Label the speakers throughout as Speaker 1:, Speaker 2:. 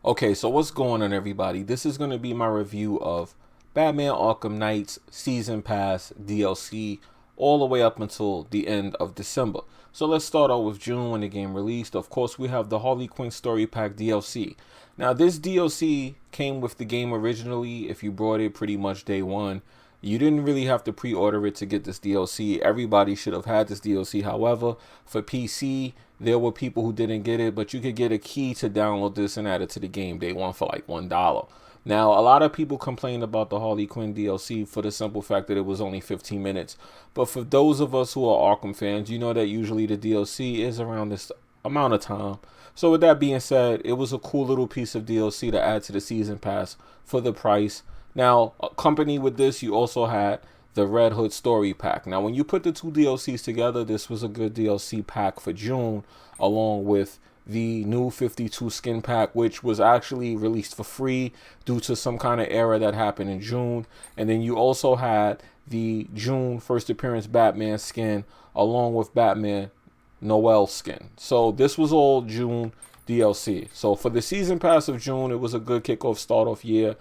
Speaker 1: Okay, so what's going on, everybody? This is going to be my review of Batman Arkham Knight's Season Pass DLC all the way up until the end of December. So let's start out with June when the game released. Of course, we have the Harley Quinn Story Pack DLC. Now, this DLC came with the game originally if you brought it pretty much day one. You didn't really have to pre-order it to get this DLC. Everybody should have had this DLC. However, for PC, there were people who didn't get it, but you could get a key to download this and add it to the game day one for like $1. Now, a lot of people complained about the Harley Quinn DLC for the simple fact that it was only 15 minutes. But for those of us who are Arkham fans, you know that usually the DLC is around this amount of time. So with that being said, it was a cool little piece of DLC to add to the Season Pass for the price. Now, accompanied with this, you also had the Red Hood Story Pack. Now, when you put the two DLCs together, this was a good DLC pack for June, along with the new 52 skin pack, which was actually released for free due to some kind of error that happened in June. And then you also had the June first appearance Batman skin, along with Batman Noel skin. So this was all June DLC. So for the Season Pass of June, it was a good kickoff start off year.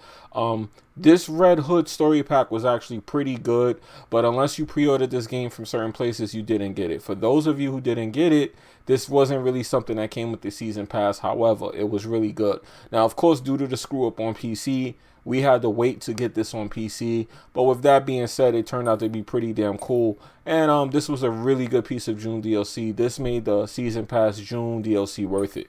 Speaker 1: This Red Hood Story Pack was actually pretty good, but unless you pre-ordered this game from certain places, you didn't get it. For those of you who didn't get it, this wasn't really something that came with the Season Pass. However, it was really good. Now, of course, due to the screw up on PC, we had to wait to get this on PC. But with that being said, it turned out to be pretty damn cool. And this was a really good piece of June DLC. This made the Season Pass June DLC worth it.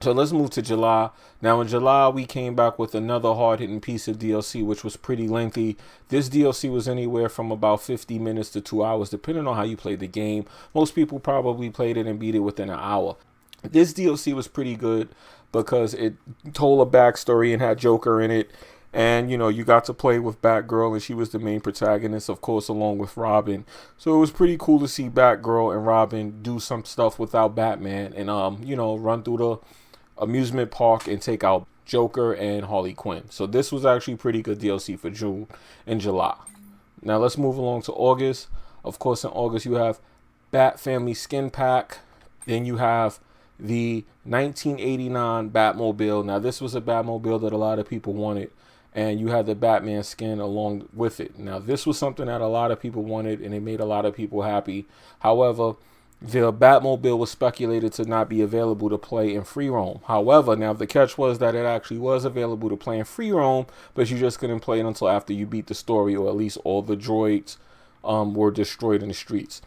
Speaker 1: So let's move to July. Now in July, we came back with another hard-hitting piece of DLC, which was pretty lengthy. This DLC was anywhere from about 50 minutes to 2 hours, depending on how you played the game. Most people probably played it and beat it within an hour. This DLC was pretty good because it told a backstory and had Joker in it. And, you know, you got to play with Batgirl, and she was the main protagonist, of course, along with Robin. So it was pretty cool to see Batgirl and Robin do some stuff without Batman and, you know, run through the amusement park and take out Joker and Harley Quinn. So this was actually pretty good DLC for June and July. Now let's move along to August. Of course, in August you have Bat Family Skin Pack. Then you have the 1989 Batmobile. Now this was a Batmobile that a lot of people wanted, and you had the Batman skin along with it. Now this was something that a lot of people wanted, and it made a lot of people happy. However, the Batmobile was speculated to not be available to play in free roam. However, now the catch was that it actually was available to play in free roam, but you just couldn't play it until after you beat the story, or at least all the droids were destroyed in the streets.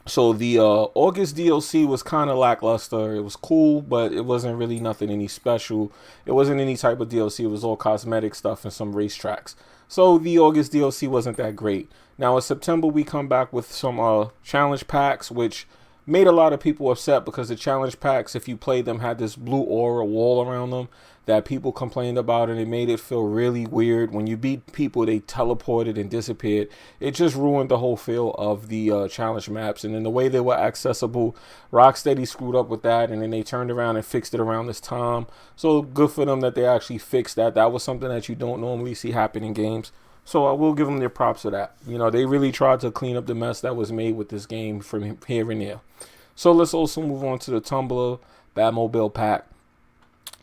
Speaker 1: So the August DLC was kind of lackluster. It was cool, but it wasn't really nothing any special. It wasn't any type of DLC. It was all cosmetic stuff and some racetracks. So the August DLC wasn't that great. Now in September, we come back with some challenge packs, which made a lot of people upset because the challenge packs, if you played them, had this blue aura wall around them that people complained about, and it made it feel really weird. When you beat people, they teleported and disappeared. It just ruined the whole feel of the challenge maps. And in the way they were accessible, Rocksteady screwed up with that, and then they turned around and fixed it around this time. So good for them that they actually fixed that. That was something that you don't normally see happen in games. So I will give them their props for that. You know, they really tried to clean up the mess that was made with this game from here and there. So let's also move on to the Tumblr Batmobile pack.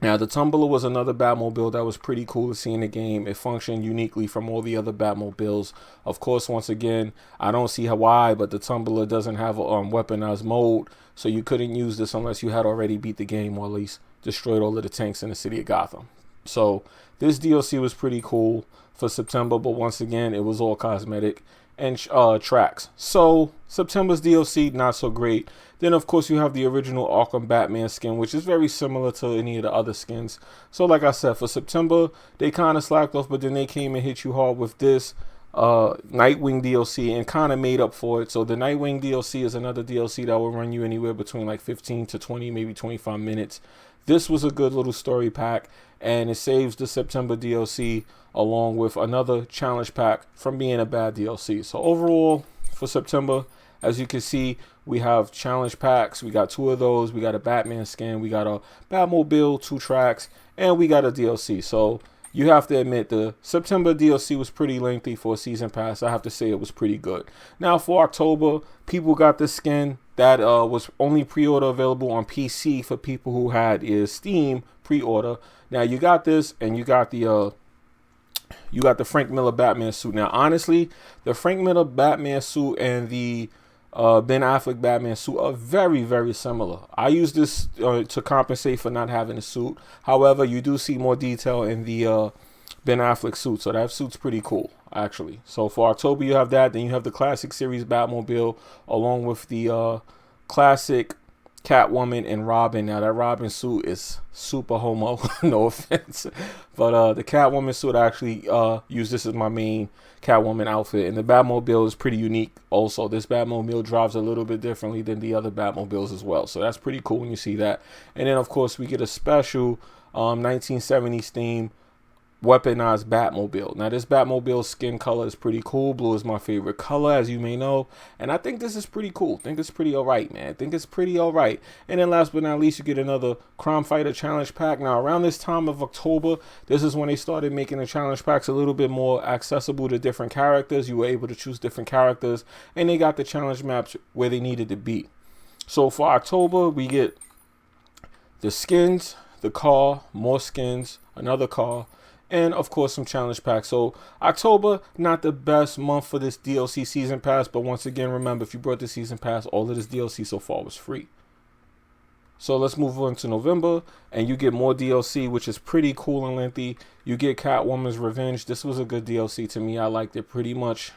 Speaker 1: Now, the Tumblr was another Batmobile that was pretty cool to see in the game. It functioned uniquely from all the other Batmobiles. Of course, once again, I don't see why, but the Tumblr doesn't have a weaponized mode, so you couldn't use this unless you had already beat the game or at least destroyed all of the tanks in the city of Gotham. So this DLC was pretty cool for September, but once again, it was all cosmetic and tracks. So September's DLC, not so great. Then of course you have the original Arkham Batman skin, which is very similar to any of the other skins. So like I said, for September they kind of slacked off, but then they came and hit you hard with this Nightwing DLC and kind of made up for it. So the Nightwing DLC is another DLC that will run you anywhere between like 15 to 20, maybe 25 minutes. This was a good little story pack, and it saves the September DLC along with another challenge pack from being a bad DLC. So overall, for September, as you can see, we have challenge packs. We got 2 of those. We got a Batman skin. We got a Batmobile, 2 tracks, and we got a DLC. So you have to admit the September DLC was pretty lengthy for a season pass. I have to say it was pretty good. Now for October, people got this skin that was only pre-order available on PC for people who had is Steam pre-order. Now you got this, and you got the Frank Miller Batman suit. Now honestly, the Frank Miller Batman suit and the Ben Affleck Batman suit are very, very similar. I use this to compensate for not having a suit. However, you do see more detail in the Ben Affleck suit, so that suit's pretty cool, actually. So for October, you have that. Then you have the Classic Series Batmobile, along with the classic Catwoman and Robin. Now that Robin suit is super homo, no offense, but the Catwoman suit, I actually use this as my main Catwoman outfit, and the Batmobile is pretty unique also. This Batmobile drives a little bit differently than the other Batmobiles as well, so that's pretty cool when you see that. And then of course we get a special 1970s theme weaponized Batmobile. Now this Batmobile skin color is pretty cool. Blue is my favorite color, as you may know, and I think this is pretty cool. I think it's pretty alright, man. I think it's pretty alright. And then last but not least, you get another Crime Fighter challenge pack. Now around this time of October, this is when they started making the challenge packs a little bit more accessible to different characters. You were able to choose different characters, and they got the challenge maps where they needed to be. So for October, we get the skins, the car, more skins, another car, and of course some challenge packs. So October, not the best month for this DLC season pass, but once again, remember, if you brought the season pass, all of this DLC so far was free. So let's move on to November, and you get more DLC, which is pretty cool and lengthy. You get Catwoman's Revenge. This was a good DLC to me. I liked it pretty much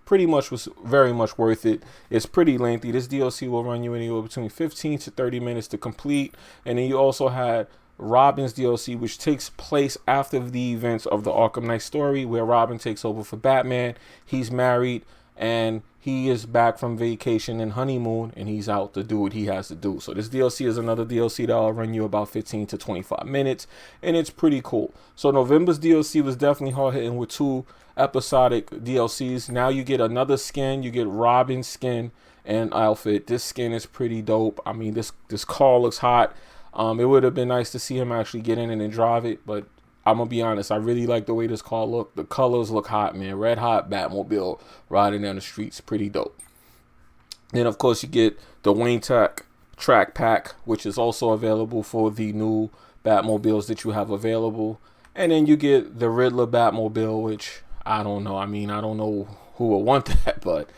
Speaker 1: was very much worth it. It's pretty lengthy. This DLC will run you anywhere between 15 to 30 minutes to complete. And then you also had Robbins Dlc, which takes place after the events of the Arkham Knight story, where Robin takes over for Batman. He's married and he is back from vacation and honeymoon, and he's out to do what he has to do. So this DLC is another DLC that will run you about 15 to 25 minutes, and it's pretty cool. So November's DLC was definitely hard hitting with 2 episodic DLCs. Now you get another skin. You get Robin's skin and outfit. This skin is pretty dope. I mean, this car looks hot. It would have been nice to see him actually get in it and drive it, but I'm going to be honest, I really like the way this car look. The colors look hot, man. Red hot Batmobile riding down the streets. Pretty dope. Then, of course, you get the Wayne Tech track pack, which is also available for the new Batmobiles that you have available. And then you get the Riddler Batmobile, which I don't know. I mean, I don't know who will want that, but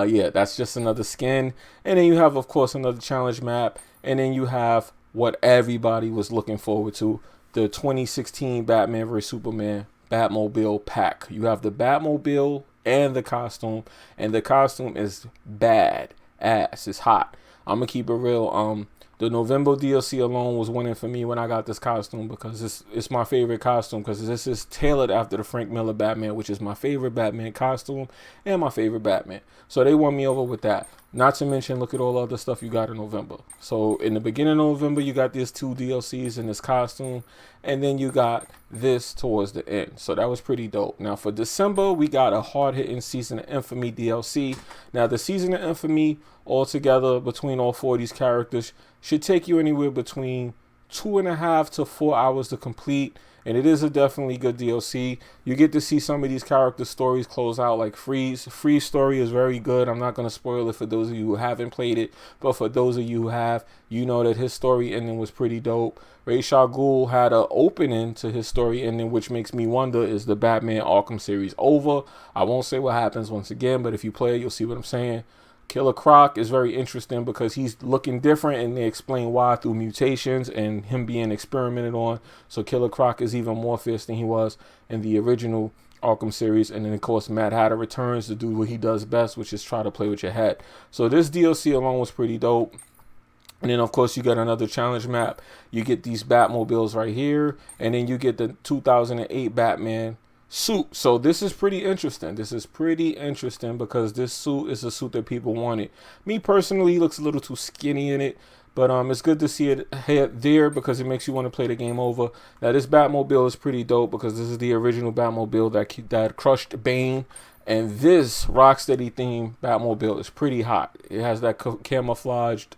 Speaker 1: yeah, that's just another skin. And then you have, of course, another challenge map. And then you have what everybody was looking forward to, the 2016 Batman vs Superman Batmobile pack. You have the Batmobile and the costume, and the costume is bad ass. It's hot. I'm gonna keep it real. The November DLC alone was winning for me when I got this costume, because it's my favorite costume, because this is tailored after the Frank Miller Batman, which is my favorite Batman costume and my favorite Batman. So they won me over with that. Not to mention, look at all the other stuff you got in November. So in the beginning of November, you got these 2 DLCs and this costume, and then you got this towards the end. So that was pretty dope. Now for December, we got a hard-hitting Season of Infamy DLC. Now the Season of Infamy altogether between all 4 of these characters should take you anywhere between 2.5 to 4 hours to complete, and it is a definitely good DLC. You get to see some of these character stories close out, like Freeze. Freeze story is very good. I'm not going to spoil it for those of you who haven't played it, but for those of you who have, you know that his story ending was pretty dope. Ra's al Ghul had an opening to his story ending, which makes me wonder, is the Batman Arkham series over? I won't say what happens once again, but if you play it, you'll see what I'm saying. Killer Croc is very interesting because he's looking different, and they explain why through mutations and him being experimented on. So Killer Croc is even more fierce than he was in the original Arkham series. And then, of course, Mad Hatter returns to do what he does best, which is try to play with your head. So this DLC alone was pretty dope. And then, of course, you got another challenge map. You get these Batmobiles right here. And then you get the 2008 Batman suit. So this is pretty interesting. This is pretty interesting because this suit is a suit that people wanted. Me personally, he looks a little too skinny in it, but it's good to see it there because it makes you want to play the game over. Now this Batmobile is pretty dope because this is the original Batmobile that crushed Bane, and this Rocksteady theme Batmobile is pretty hot. It has that camouflaged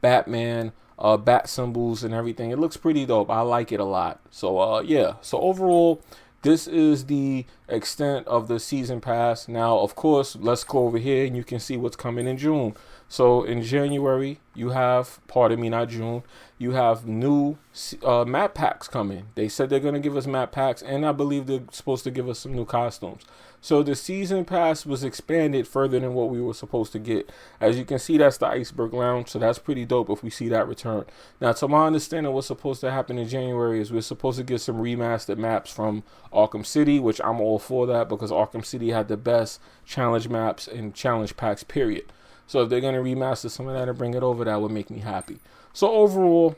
Speaker 1: Batman bat symbols and everything. It looks pretty dope. I like it a lot. So yeah, so overall, this is the extent of the season pass. Now, of course, let's go over here and you can see what's coming in June. So in January, you have, pardon me, not June, you have new map packs coming. They said they're going to give us map packs, and I believe they're supposed to give us some new costumes. So the season pass was expanded further than what we were supposed to get. As you can see, that's the Iceberg Lounge, so that's pretty dope if we see that return. Now, to my understanding, what's supposed to happen in January is we're supposed to get some remastered maps from Arkham City, which I'm all for that because Arkham City had the best challenge maps and challenge packs, period. So if they're going to remaster some of that and bring it over, that would make me happy. So overall,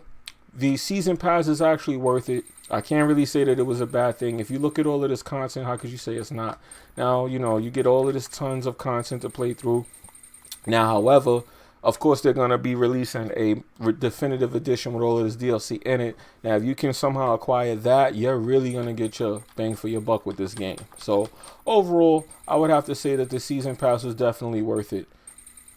Speaker 1: the season pass is actually worth it. I can't really say that it was a bad thing. If you look at all of this content, how could you say it's not? Now, you know, you get all of this tons of content to play through. Now, however, of course, they're going to be releasing a definitive edition with all of this DLC in it. Now, if you can somehow acquire that, you're really going to get your bang for your buck with this game. So overall, I would have to say that the season pass was definitely worth it.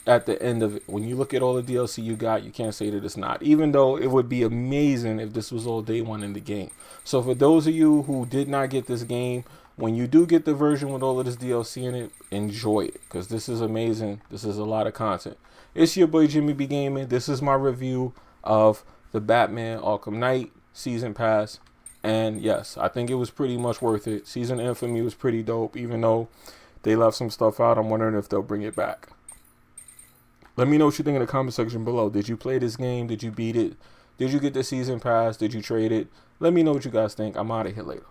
Speaker 1: At the end of it, when you look at all the DLC you got, you can't say that it's not, even though it would be amazing if this was all day one in the game. So for those of you who did not get this game, when you do get the version with all of this DLC in it, enjoy it, because this is amazing. This is a lot of content. It's your boy Jimmybgaming. This is my review of the Batman Arkham Knight season pass, and yes, I think it was pretty much worth it. Season Infamy was pretty dope, even though they left some stuff out. I'm wondering if they'll bring it back. Let me know what you think in the comment section below. Did you play this game? Did you beat it? Did you get the season pass? Did you trade it? Let me know what you guys think. I'm out of here later.